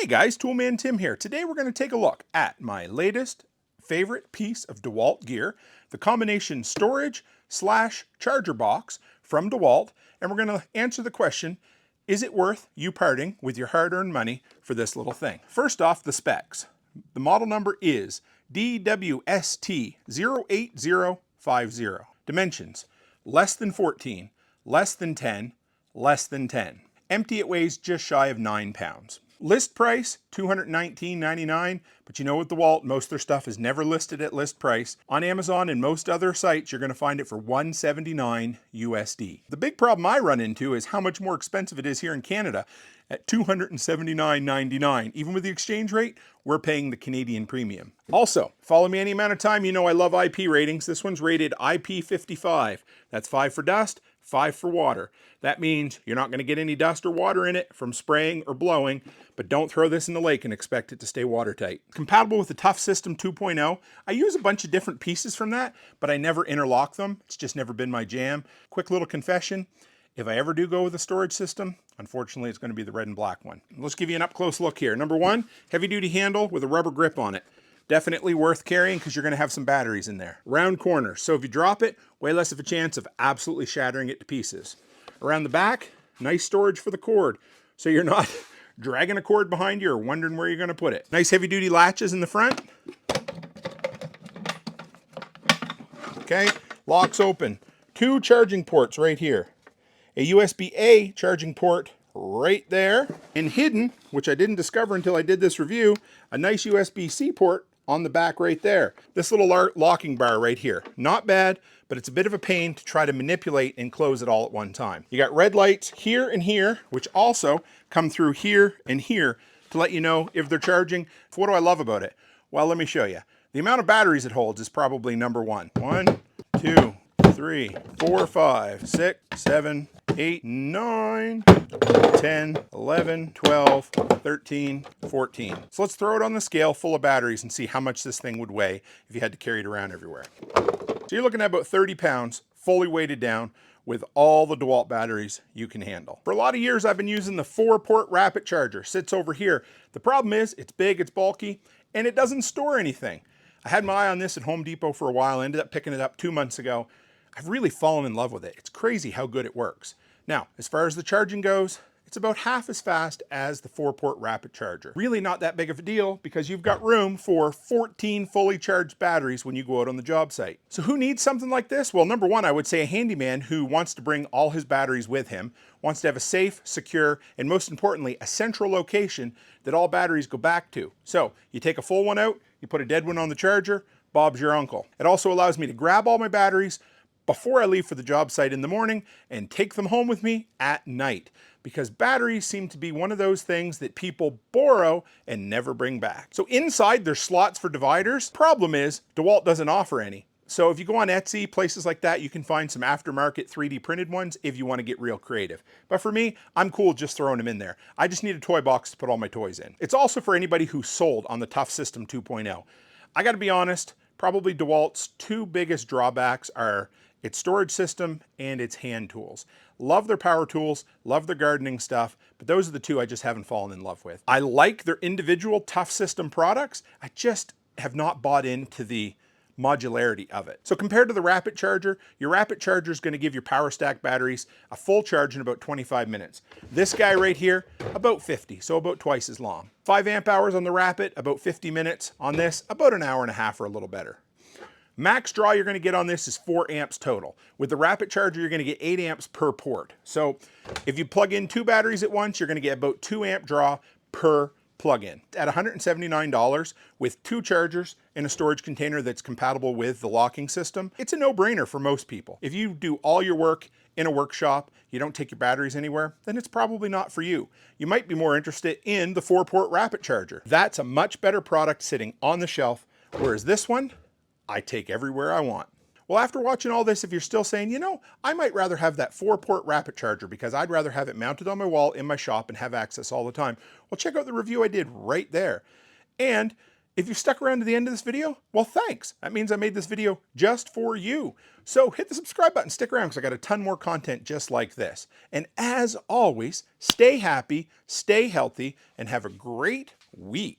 Hey guys, Toolman Tim here. Today we're going to take a look at my latest favorite piece of DEWALT gear, the combination storage / charger box from DEWALT, and we're going to answer the question, is it worth you parting with your hard-earned money for this little thing? First off, the specs. The model number is DWST 08050. Dimensions, less than 14, less than 10, less than 10. Empty, it weighs just shy of 9 pounds. List price, $219.99, but you know with DEWALT, most of their stuff is never listed at list price. On Amazon and most other sites, you're going to find it for $179 USD. The big problem I run into is how much more expensive it is here in Canada at $279.99. Even with the exchange rate, we're paying the Canadian premium. Also, follow me any amount of time, you know I love IP ratings. This one's rated IP55. That's 5 for dust, 5 for water. That means you're not going to get any dust or water in it from spraying or blowing, but don't throw this in the lake and expect it to stay watertight. Compatible with the Tough System 2.0. I use a bunch of different pieces from that, but I never interlock them. It's just never been my jam. Quick little confession. If I ever do go with a storage system, unfortunately it's going to be the red and black one. Let's give you an up-close look here. Number one, heavy-duty handle with a rubber grip on it. Definitely worth carrying because you're going to have some batteries in there. Round corners, so if you drop it, way less of a chance of absolutely shattering it to pieces. Around the back, nice storage for the cord, so you're not dragging a cord behind you or wondering where you're going to put it. Nice heavy-duty latches in the front. Okay, locks open. 2 charging ports right here. A USB-A charging port right there. And hidden, which I didn't discover until I did this review, a nice USB-C port on the back right there. This little locking bar right here. Not bad, but it's a bit of a pain to try to manipulate and close it all at one time. You got red lights here and here, which also come through here and here to let you know if they're charging. What do I love about it? Well, let me show you. The amount of batteries it holds is probably number one. 1, 2, 3, 4, 5, 6, 7, 8, 9, 10, 11, 12, 13, 14. So let's throw it on the scale full of batteries and see how much this thing would weigh if you had to carry it around everywhere. So you're looking at about 30 pounds, fully weighted down with all the DEWALT batteries you can handle. For a lot of years, I've been using the 4-port rapid charger. Sits over here. The problem is it's big, it's bulky, and it doesn't store anything. I had my eye on this at Home Depot for a while. I ended up picking it up 2 months ago. I've really fallen in love with it. It's crazy how good it works. Now, as far as the charging goes, it's about half as fast as the 4-port rapid charger. Really not that big of a deal because you've got room for 14 fully charged batteries when you go out on the job site. So who needs something like this? Well, number one, I would say a handyman who wants to bring all his batteries with him, wants to have a safe, secure, and most importantly, a central location that all batteries go back to. So you take a full one out, you put a dead one on the charger, Bob's your uncle. It also allows me to grab all my batteries before I leave for the job site in the morning and take them home with me at night, because batteries seem to be one of those things that people borrow and never bring back. So inside there's slots for dividers. Problem is DEWALT doesn't offer any. So if you go on Etsy, places like that, you can find some aftermarket 3D printed ones if you want to get real creative. But for me, I'm cool just throwing them in there. I just need a toy box to put all my toys in. It's also for anybody who's sold on the Tough System 2.0. I got to be honest, probably DEWALT's 2 biggest drawbacks are its storage system and its hand tools. Love their power tools, love their gardening stuff, but those are the 2 I just haven't fallen in love with. I like their individual Tough System products. I just have not bought into the modularity of it. So compared to the rapid charger, your rapid charger is going to give your power stack batteries a full charge in about 25 minutes. This guy right here, about 50, so about twice as long. 5 amp hours on the rapid, about 50 minutes. On this, about an hour and a half or a little better. Max draw you're going to get on this is 4 amps total. With the rapid charger, you're going to get 8 amps per port. So if you plug in 2 batteries at once, you're going to get about 2 amp draw per plug-in. At $179 with 2 chargers and a storage container that's compatible with the locking system, it's a no-brainer for most people. If you do all your work in a workshop, you don't take your batteries anywhere, then it's probably not for you. You might be more interested in the 4-port rapid charger. That's a much better product sitting on the shelf, whereas this one, I take everywhere I want. Well, after watching all this, if you're still saying, you know, I might rather have that 4-port rapid charger because I'd rather have it mounted on my wall in my shop and have access all the time, well, check out the review I did right there. And If you stuck around to the end of this video, well, thanks. That means I made this video just for you. So hit the subscribe button, stick around, because I got a ton more content just like this. And as always, stay happy, stay healthy, and have a great week.